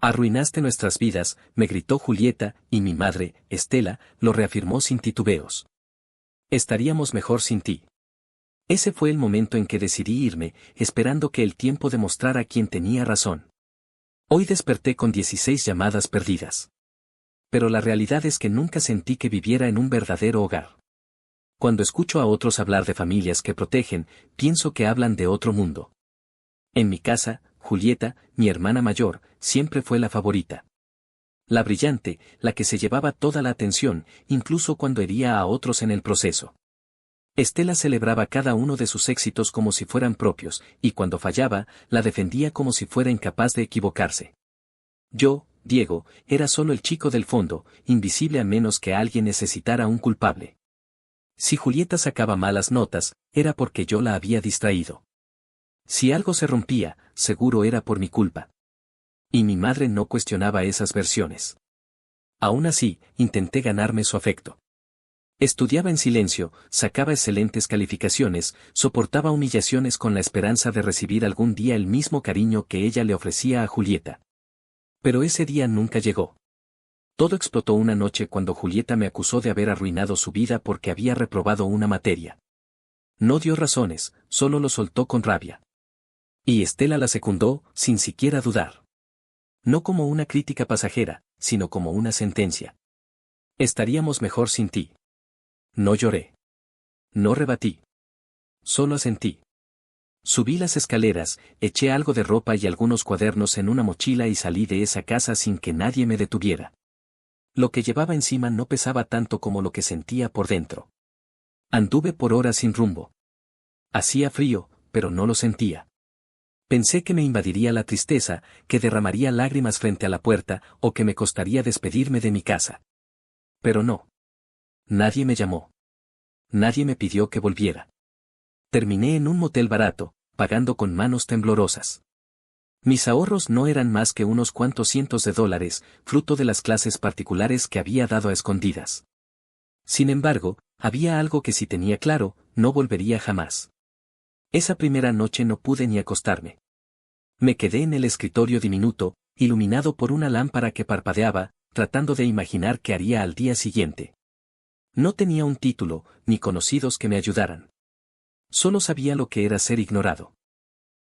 Arruinaste nuestras vidas, me gritó Julieta, y mi madre, Estela, lo reafirmó sin titubeos. Estaríamos mejor sin ti. Ese fue el momento en que decidí irme, esperando que el tiempo demostrara quién tenía razón. Hoy desperté con 16 llamadas perdidas. Pero la realidad es que nunca sentí que viviera en un verdadero hogar. Cuando escucho a otros hablar de familias que protegen, pienso que hablan de otro mundo. En mi casa, Julieta, mi hermana mayor, siempre fue la favorita. La brillante, la que se llevaba toda la atención, incluso cuando hería a otros en el proceso. Estela celebraba cada uno de sus éxitos como si fueran propios, y cuando fallaba, la defendía como si fuera incapaz de equivocarse. Yo, Diego, era solo el chico del fondo, invisible a menos que alguien necesitara un culpable. Si Julieta sacaba malas notas, era porque yo la había distraído. Si algo se rompía, seguro era por mi culpa. Y mi madre no cuestionaba esas versiones. Aún así, intenté ganarme su afecto. Estudiaba en silencio, sacaba excelentes calificaciones, soportaba humillaciones con la esperanza de recibir algún día el mismo cariño que ella le ofrecía a Julieta. Pero ese día nunca llegó. Todo explotó una noche cuando Julieta me acusó de haber arruinado su vida porque había reprobado una materia. No dio razones, solo lo soltó con rabia. Y Estela la secundó, sin siquiera dudar. No como una crítica pasajera, sino como una sentencia. Estaríamos mejor sin ti. No lloré. No rebatí. Solo asentí. Subí las escaleras, eché algo de ropa y algunos cuadernos en una mochila y salí de esa casa sin que nadie me detuviera. Lo que llevaba encima no pesaba tanto como lo que sentía por dentro. Anduve por horas sin rumbo. Hacía frío, pero no lo sentía. Pensé que me invadiría la tristeza, que derramaría lágrimas frente a la puerta, o que me costaría despedirme de mi casa. Pero no. Nadie me llamó. Nadie me pidió que volviera. Terminé en un motel barato, pagando con manos temblorosas. Mis ahorros no eran más que unos cuantos cientos de dólares, fruto de las clases particulares que había dado a escondidas. Sin embargo, había algo que sí tenía claro, no volvería jamás. Esa primera noche no pude ni acostarme. Me quedé en el escritorio diminuto, iluminado por una lámpara que parpadeaba, tratando de imaginar qué haría al día siguiente. No tenía un título, ni conocidos que me ayudaran. Solo sabía lo que era ser ignorado.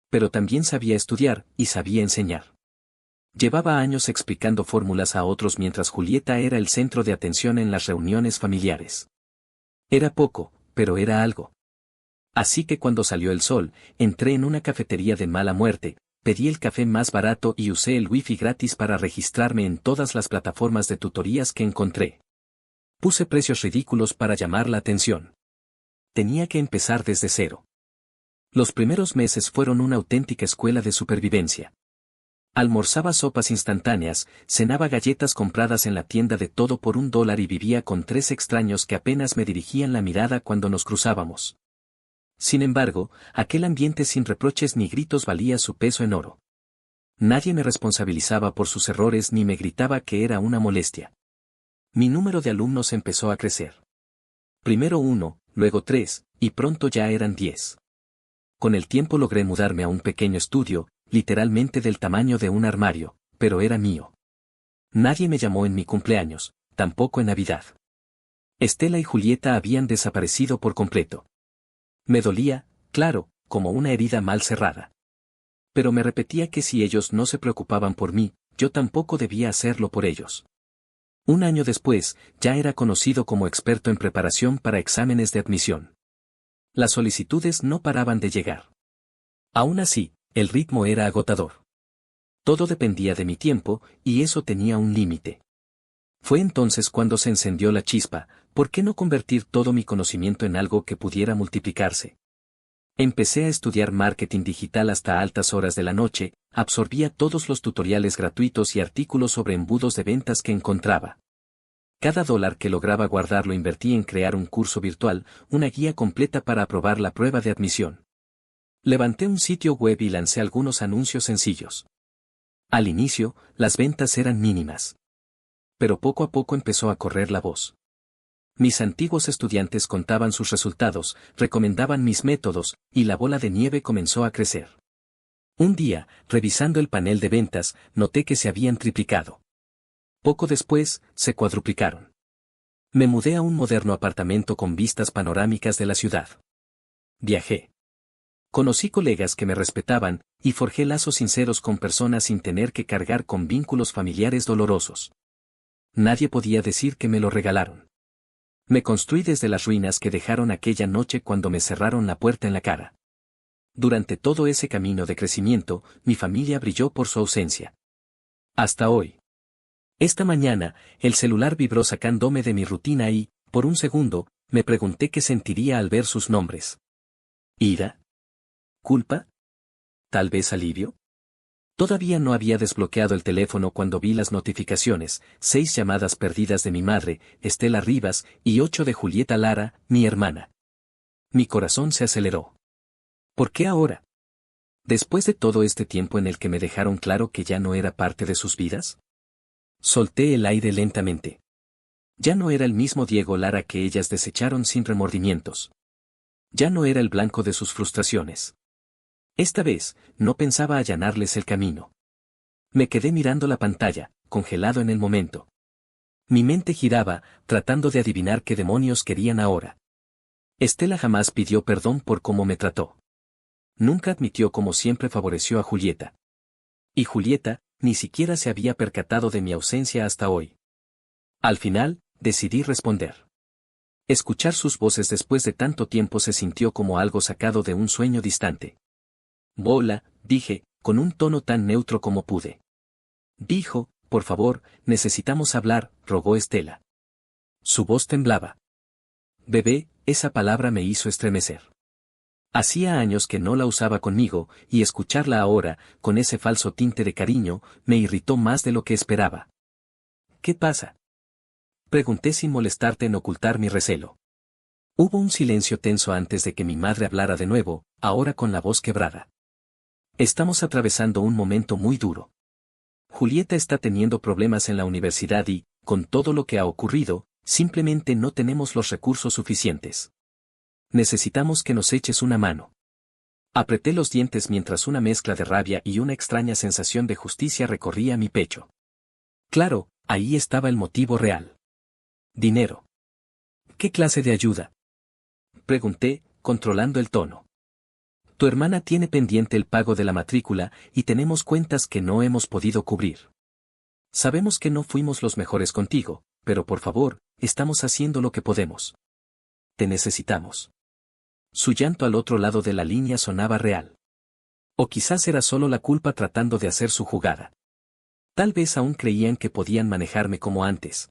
Pero también sabía estudiar, y sabía enseñar. Llevaba años explicando fórmulas a otros mientras Julieta era el centro de atención en las reuniones familiares. Era poco, pero era algo. Así que cuando salió el sol, entré en una cafetería de mala muerte, pedí el café más barato y usé el wifi gratis para registrarme en todas las plataformas de tutorías que encontré. Puse precios ridículos para llamar la atención. Tenía que empezar desde cero. Los primeros meses fueron una auténtica escuela de supervivencia. Almorzaba sopas instantáneas, cenaba galletas compradas en la tienda de todo por $1 y vivía con 3 extraños que apenas me dirigían la mirada cuando nos cruzábamos. Sin embargo, aquel ambiente sin reproches ni gritos valía su peso en oro. Nadie me responsabilizaba por sus errores ni me gritaba que era una molestia. Mi número de alumnos empezó a crecer. Primero 1, luego 3, y pronto ya eran 10. Con el tiempo logré mudarme a un pequeño estudio, literalmente del tamaño de un armario, pero era mío. Nadie me llamó en mi cumpleaños, tampoco en Navidad. Estela y Julieta habían desaparecido por completo. Me dolía, claro, como una herida mal cerrada. Pero me repetía que si ellos no se preocupaban por mí, yo tampoco debía hacerlo por ellos. Un año después, ya era conocido como experto en preparación para exámenes de admisión. Las solicitudes no paraban de llegar. Aún así, el ritmo era agotador. Todo dependía de mi tiempo, y eso tenía un límite. Fue entonces cuando se encendió la chispa, ¿por qué no convertir todo mi conocimiento en algo que pudiera multiplicarse? Empecé a estudiar marketing digital hasta altas horas de la noche, absorbía todos los tutoriales gratuitos y artículos sobre embudos de ventas que encontraba. Cada dólar que lograba guardar lo invertí en crear un curso virtual, una guía completa para aprobar la prueba de admisión. Levanté un sitio web y lancé algunos anuncios sencillos. Al inicio, las ventas eran mínimas. Pero poco a poco empezó a correr la voz. Mis antiguos estudiantes contaban sus resultados, recomendaban mis métodos, y la bola de nieve comenzó a crecer. Un día, revisando el panel de ventas, noté que se habían triplicado. Poco después, se cuadruplicaron. Me mudé a un moderno apartamento con vistas panorámicas de la ciudad. Viajé. Conocí colegas que me respetaban, y forjé lazos sinceros con personas sin tener que cargar con vínculos familiares dolorosos. Nadie podía decir que me lo regalaron. Me construí desde las ruinas que dejaron aquella noche cuando me cerraron la puerta en la cara. Durante todo ese camino de crecimiento, mi familia brilló por su ausencia. Hasta hoy. Esta mañana, el celular vibró sacándome de mi rutina y, por un segundo, me pregunté qué sentiría al ver sus nombres. ¿Ira? ¿Culpa? ¿Tal vez alivio? Todavía no había desbloqueado el teléfono cuando vi las notificaciones, 6 llamadas perdidas de mi madre, Estela Rivas, y 8 de Julieta Lara, mi hermana. Mi corazón se aceleró. ¿Por qué ahora? Después de todo este tiempo en el que me dejaron claro que ya no era parte de sus vidas. Solté el aire lentamente. Ya no era el mismo Diego Lara que ellas desecharon sin remordimientos. Ya no era el blanco de sus frustraciones. Esta vez, no pensaba allanarles el camino. Me quedé mirando la pantalla, congelado en el momento. Mi mente giraba, tratando de adivinar qué demonios querían ahora. Estela jamás pidió perdón por cómo me trató. Nunca admitió cómo siempre favoreció a Julieta. Y Julieta, ni siquiera se había percatado de mi ausencia hasta hoy. Al final, decidí responder. Escuchar sus voces después de tanto tiempo se sintió como algo sacado de un sueño distante. Hola, dije, con un tono tan neutro como pude. Dijo, por favor, necesitamos hablar, rogó Estela. Su voz temblaba. Bebé, esa palabra me hizo estremecer. Hacía años que no la usaba conmigo, y escucharla ahora, con ese falso tinte de cariño, me irritó más de lo que esperaba. ¿Qué pasa? Pregunté sin molestarte en ocultar mi recelo. Hubo un silencio tenso antes de que mi madre hablara de nuevo, ahora con la voz quebrada. Estamos atravesando un momento muy duro. Julieta está teniendo problemas en la universidad y, con todo lo que ha ocurrido, simplemente no tenemos los recursos suficientes. Necesitamos que nos eches una mano. Apreté los dientes mientras una mezcla de rabia y una extraña sensación de justicia recorría mi pecho. Claro, ahí estaba el motivo real. Dinero. ¿Qué clase de ayuda? Pregunté, controlando el tono. Tu hermana tiene pendiente el pago de la matrícula y tenemos cuentas que no hemos podido cubrir. Sabemos que no fuimos los mejores contigo, pero por favor, estamos haciendo lo que podemos. Te necesitamos. Su llanto al otro lado de la línea sonaba real. O quizás era solo la culpa tratando de hacer su jugada. Tal vez aún creían que podían manejarme como antes.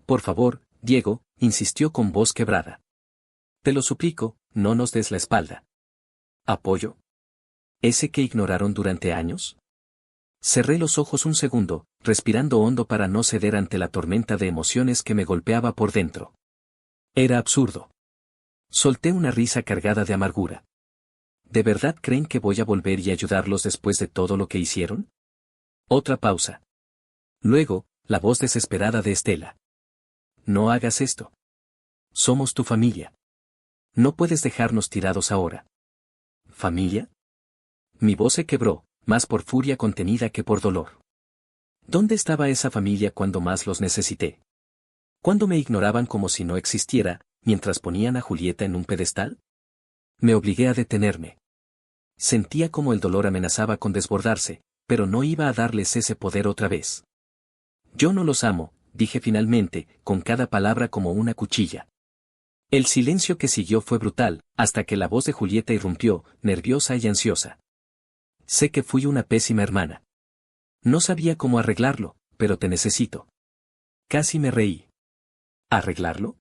Por favor, Diego, insistió con voz quebrada. Te lo suplico, no nos des la espalda. ¿Apoyo? ¿Ese que ignoraron durante años? Cerré los ojos un segundo, respirando hondo para no ceder ante la tormenta de emociones que me golpeaba por dentro. Era absurdo. Solté una risa cargada de amargura. ¿De verdad creen que voy a volver y ayudarlos después de todo lo que hicieron? Otra pausa. Luego, la voz desesperada de Estela. No hagas esto. Somos tu familia. No puedes dejarnos tirados ahora. ¿Familia? Mi voz se quebró, más por furia contenida que por dolor. ¿Dónde estaba esa familia cuando más los necesité? ¿Cuándo me ignoraban como si no existiera, mientras ponían a Julieta en un pedestal? Me obligué a detenerme. Sentía como el dolor amenazaba con desbordarse, pero no iba a darles ese poder otra vez. Yo no los amo, dije finalmente, con cada palabra como una cuchilla. El silencio que siguió fue brutal, hasta que la voz de Julieta irrumpió, nerviosa y ansiosa. Sé que fui una pésima hermana. No sabía cómo arreglarlo, pero te necesito. Casi me reí. ¿Arreglarlo?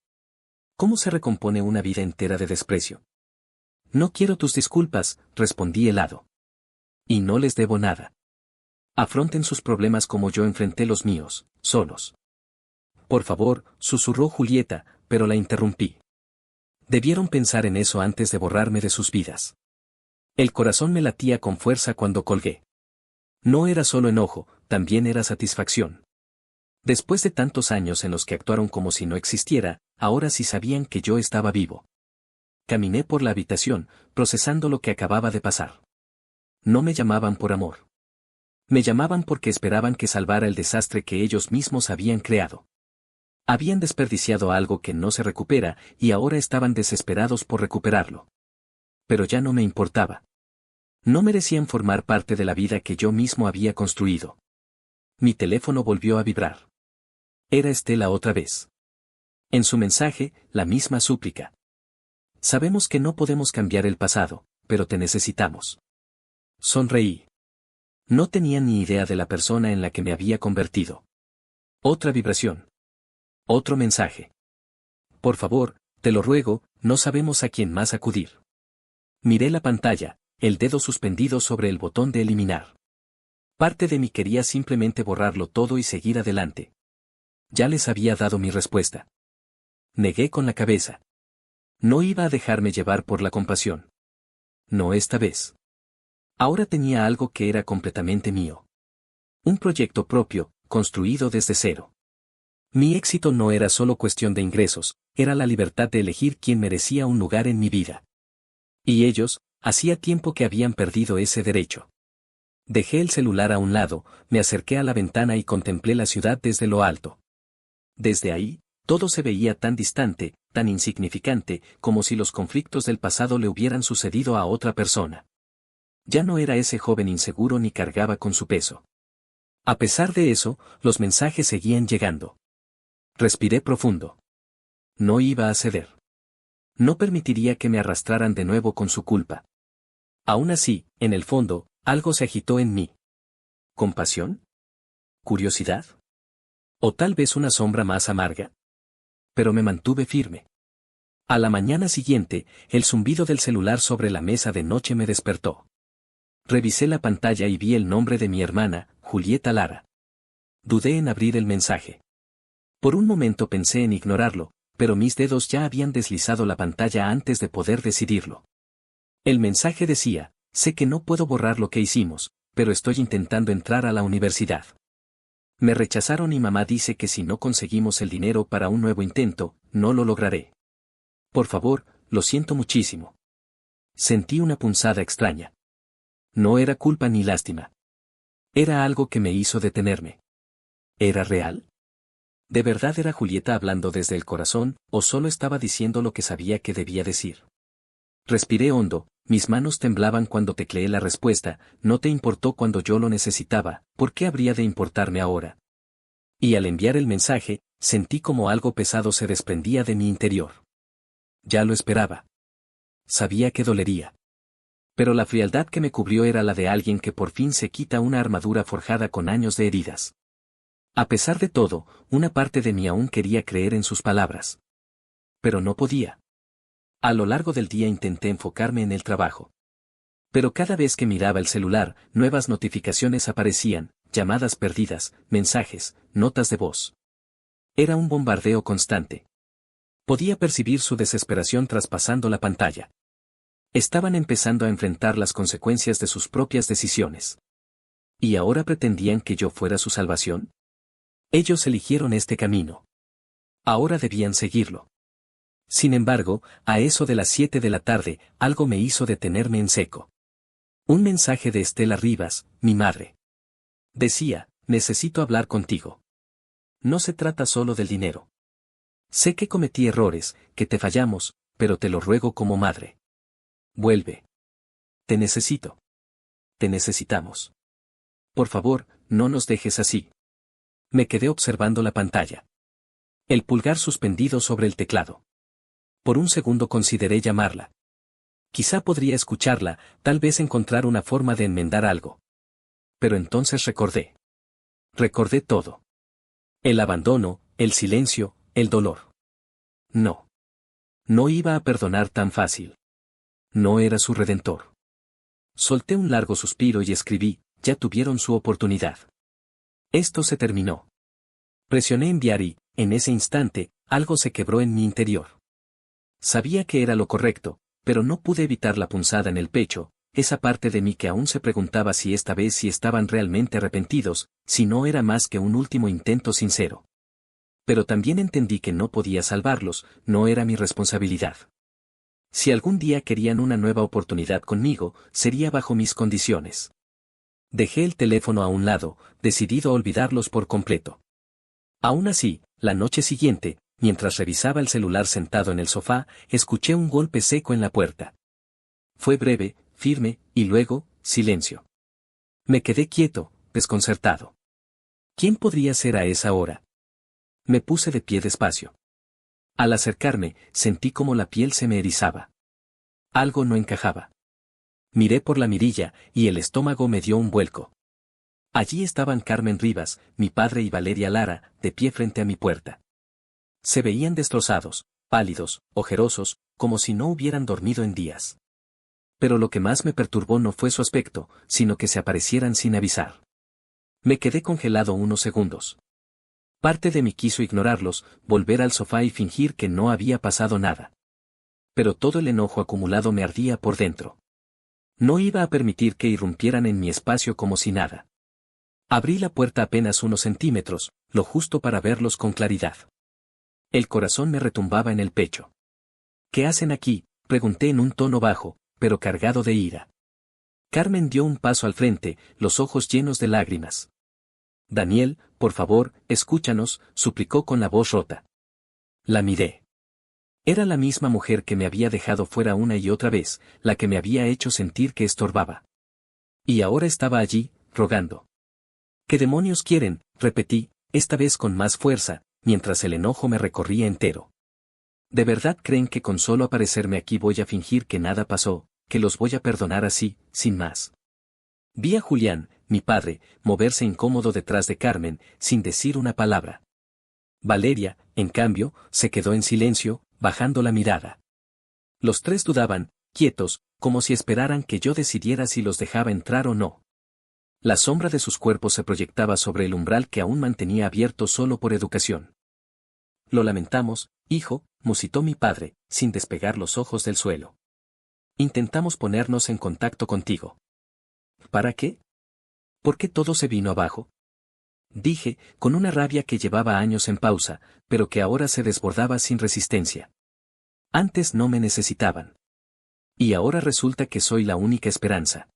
¿Cómo se recompone una vida entera de desprecio? No quiero tus disculpas, respondí helado. Y no les debo nada. Afronten sus problemas como yo enfrenté los míos, solos. Por favor, susurró Julieta, pero la interrumpí. Debieron pensar en eso antes de borrarme de sus vidas. El corazón me latía con fuerza cuando colgué. No era solo enojo, también era satisfacción. Después de tantos años en los que actuaron como si no existiera, ahora sí sabían que yo estaba vivo. Caminé por la habitación, procesando lo que acababa de pasar. No me llamaban por amor. Me llamaban porque esperaban que salvara el desastre que ellos mismos habían creado. Habían desperdiciado algo que no se recupera y ahora estaban desesperados por recuperarlo. Pero ya no me importaba. No merecían formar parte de la vida que yo mismo había construido. Mi teléfono volvió a vibrar. Era Estela otra vez. En su mensaje, la misma súplica. Sabemos que no podemos cambiar el pasado, pero te necesitamos. Sonreí. No tenía ni idea de la persona en la que me había convertido. Otra vibración. Otro mensaje. Por favor, te lo ruego, no sabemos a quién más acudir. Miré la pantalla, el dedo suspendido sobre el botón de eliminar. Parte de mí quería simplemente borrarlo todo y seguir adelante. Ya les había dado mi respuesta. Negué con la cabeza. No iba a dejarme llevar por la compasión. No esta vez. Ahora tenía algo que era completamente mío. Un proyecto propio, construido desde cero. Mi éxito no era solo cuestión de ingresos, era la libertad de elegir quién merecía un lugar en mi vida. Y ellos, hacía tiempo que habían perdido ese derecho. Dejé el celular a un lado, me acerqué a la ventana y contemplé la ciudad desde lo alto. Desde ahí, todo se veía tan distante, tan insignificante, como si los conflictos del pasado le hubieran sucedido a otra persona. Ya no era ese joven inseguro ni cargaba con su peso. A pesar de eso, los mensajes seguían llegando. Respiré profundo. No iba a ceder. No permitiría que me arrastraran de nuevo con su culpa. Aún así, en el fondo, algo se agitó en mí. ¿Compasión? ¿Curiosidad? ¿O tal vez una sombra más amarga? Pero me mantuve firme. A la mañana siguiente, el zumbido del celular sobre la mesa de noche me despertó. Revisé la pantalla y vi el nombre de mi hermana, Julieta Lara. Dudé en abrir el mensaje. Por un momento pensé en ignorarlo, pero mis dedos ya habían deslizado la pantalla antes de poder decidirlo. El mensaje decía: sé que no puedo borrar lo que hicimos, pero estoy intentando entrar a la universidad. Me rechazaron y mamá dice que si no conseguimos el dinero para un nuevo intento, no lo lograré. Por favor, lo siento muchísimo. Sentí una punzada extraña. No era culpa ni lástima. Era algo que me hizo detenerme. ¿Era real? ¿De verdad era Julieta hablando desde el corazón, o solo estaba diciendo lo que sabía que debía decir? Respiré hondo, mis manos temblaban cuando tecleé la respuesta: no te importó cuando yo lo necesitaba, ¿por qué habría de importarme ahora? Y al enviar el mensaje, sentí como algo pesado se desprendía de mi interior. Ya lo esperaba. Sabía que dolería. Pero la frialdad que me cubrió era la de alguien que por fin se quita una armadura forjada con años de heridas. A pesar de todo, una parte de mí aún quería creer en sus palabras. Pero no podía. A lo largo del día intenté enfocarme en el trabajo. Pero cada vez que miraba el celular, nuevas notificaciones aparecían, llamadas perdidas, mensajes, notas de voz. Era un bombardeo constante. Podía percibir su desesperación traspasando la pantalla. Estaban empezando a enfrentar las consecuencias de sus propias decisiones. ¿Y ahora pretendían que yo fuera su salvación? Ellos eligieron este camino. Ahora debían seguirlo. Sin embargo, a eso de las 7 de la tarde, algo me hizo detenerme en seco. Un mensaje de Estela Rivas, mi madre. Decía: necesito hablar contigo. No se trata solo del dinero. Sé que cometí errores, que te fallamos, pero te lo ruego como madre. Vuelve. Te necesito. Te necesitamos. Por favor, no nos dejes así. Me quedé observando la pantalla. El pulgar suspendido sobre el teclado. Por un segundo consideré llamarla. Quizá podría escucharla, tal vez encontrar una forma de enmendar algo. Pero entonces recordé. Recordé todo. El abandono, el silencio, el dolor. No. No iba a perdonar tan fácil. No era su redentor. Solté un largo suspiro y escribí: ya tuvieron su oportunidad. Esto se terminó. Presioné enviar y, en ese instante, algo se quebró en mi interior. Sabía que era lo correcto, pero no pude evitar la punzada en el pecho, esa parte de mí que aún se preguntaba si esta vez sí estaban realmente arrepentidos, si no era más que un último intento sincero. Pero también entendí que no podía salvarlos, no era mi responsabilidad. Si algún día querían una nueva oportunidad conmigo, sería bajo mis condiciones. Dejé el teléfono a un lado, decidido a olvidarlos por completo. Aún así, la noche siguiente, mientras revisaba el celular sentado en el sofá, escuché un golpe seco en la puerta. Fue breve, firme, y luego, silencio. Me quedé quieto, desconcertado. ¿Quién podría ser a esa hora? Me puse de pie despacio. Al acercarme, sentí como la piel se me erizaba. Algo no encajaba. Miré por la mirilla, y el estómago me dio un vuelco. Allí estaban Carmen Rivas, mi padre y Valeria Lara, de pie frente a mi puerta. Se veían destrozados, pálidos, ojerosos, como si no hubieran dormido en días. Pero lo que más me perturbó no fue su aspecto, sino que se aparecieran sin avisar. Me quedé congelado unos segundos. Parte de mí quiso ignorarlos, volver al sofá y fingir que no había pasado nada. Pero todo el enojo acumulado me ardía por dentro. No iba a permitir que irrumpieran en mi espacio como si nada. Abrí la puerta apenas unos centímetros, lo justo para verlos con claridad. El corazón me retumbaba en el pecho. ¿Qué hacen aquí?, pregunté en un tono bajo, pero cargado de ira. Carmen dio un paso al frente, los ojos llenos de lágrimas. Daniel, por favor, escúchanos, suplicó con la voz rota. La miré. Era la misma mujer que me había dejado fuera una y otra vez, la que me había hecho sentir que estorbaba. Y ahora estaba allí, rogando. ¿Qué demonios quieren?, repetí, esta vez con más fuerza, mientras el enojo me recorría entero. ¿De verdad creen que con solo aparecerme aquí voy a fingir que nada pasó, que los voy a perdonar así, sin más? Vi a Julián, mi padre, moverse incómodo detrás de Carmen, sin decir una palabra. Valeria, en cambio, se quedó en silencio, bajando la mirada. Los tres dudaban, quietos, como si esperaran que yo decidiera si los dejaba entrar o no. La sombra de sus cuerpos se proyectaba sobre el umbral que aún mantenía abierto solo por educación. Lo lamentamos, hijo, musitó mi padre, sin despegar los ojos del suelo. Intentamos ponernos en contacto contigo. ¿Para qué? ¿Por qué todo se vino abajo? Dije, con una rabia que llevaba años en pausa, pero que ahora se desbordaba sin resistencia. Antes no me necesitaban. Y ahora resulta que soy la única esperanza.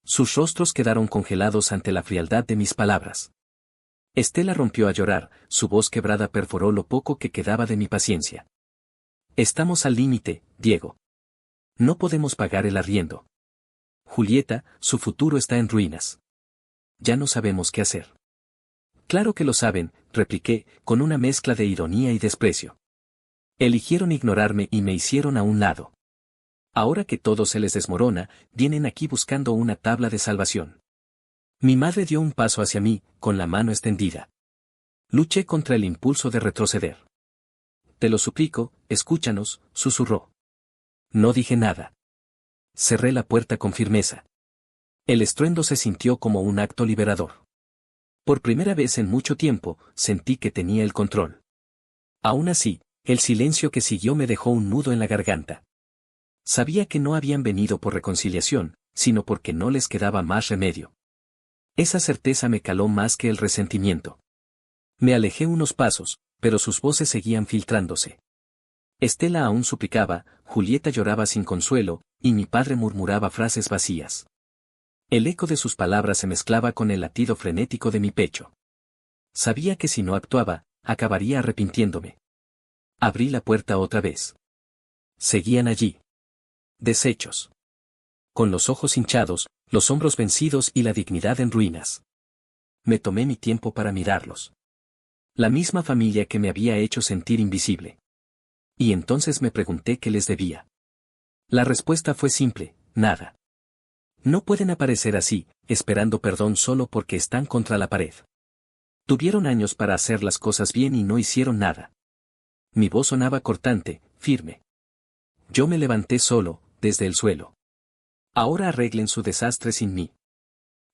Sus rostros quedaron congelados ante la frialdad de mis palabras. Estela rompió a llorar, su voz quebrada perforó lo poco que quedaba de mi paciencia. Estamos al límite, Diego. No podemos pagar el arriendo. Julieta, su futuro está en ruinas. Ya no sabemos qué hacer. Claro que lo saben, repliqué, con una mezcla de ironía y desprecio. Eligieron ignorarme y me hicieron a un lado. Ahora que todo se les desmorona, vienen aquí buscando una tabla de salvación. Mi madre dio un paso hacia mí, con la mano extendida. Luché contra el impulso de retroceder. Te lo suplico, escúchanos, susurró. No dije nada. Cerré la puerta con firmeza. El estruendo se sintió como un acto liberador. Por primera vez en mucho tiempo, sentí que tenía el control. Aún así, el silencio que siguió me dejó un nudo en la garganta. Sabía que no habían venido por reconciliación, sino porque no les quedaba más remedio. Esa certeza me caló más que el resentimiento. Me alejé unos pasos, pero sus voces seguían filtrándose. Estela aún suplicaba, Julieta lloraba sin consuelo, y mi padre murmuraba frases vacías. El eco de sus palabras se mezclaba con el latido frenético de mi pecho. Sabía que si no actuaba, acabaría arrepintiéndome. Abrí la puerta otra vez. Seguían allí. Deshechos. Con los ojos hinchados, los hombros vencidos y la dignidad en ruinas. Me tomé mi tiempo para mirarlos. La misma familia que me había hecho sentir invisible. Y entonces me pregunté qué les debía. La respuesta fue simple, nada. No pueden aparecer así, esperando perdón solo porque están contra la pared. Tuvieron años para hacer las cosas bien y no hicieron nada. Mi voz sonaba cortante, firme. Yo me levanté solo, desde el suelo. Ahora arreglen su desastre sin mí.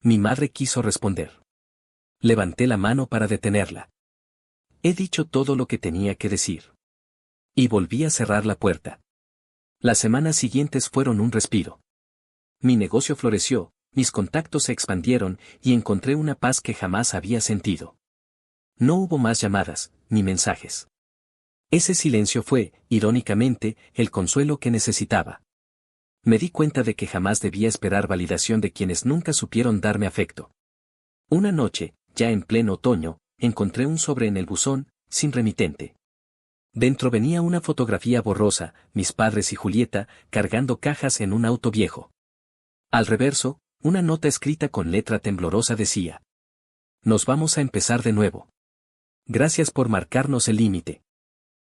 Mi madre quiso responder. Levanté la mano para detenerla. He dicho todo lo que tenía que decir. Y volví a cerrar la puerta. Las semanas siguientes fueron un respiro. Mi negocio floreció, mis contactos se expandieron y encontré una paz que jamás había sentido. No hubo más llamadas, ni mensajes. Ese silencio fue, irónicamente, el consuelo que necesitaba. Me di cuenta de que jamás debía esperar validación de quienes nunca supieron darme afecto. Una noche, ya en pleno otoño, encontré un sobre en el buzón, sin remitente. Dentro venía una fotografía borrosa, mis padres y Julieta, cargando cajas en un auto viejo. Al reverso, una nota escrita con letra temblorosa decía: Nos vamos a empezar de nuevo. Gracias por marcarnos el límite.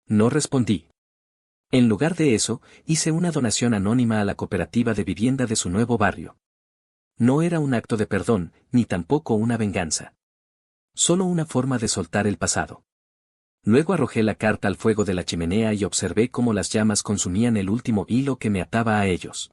No respondí. En lugar de eso, hice una donación anónima a la cooperativa de vivienda de su nuevo barrio. No era un acto de perdón, ni tampoco una venganza. Solo una forma de soltar el pasado. Luego arrojé la carta al fuego de la chimenea y observé cómo las llamas consumían el último hilo que me ataba a ellos.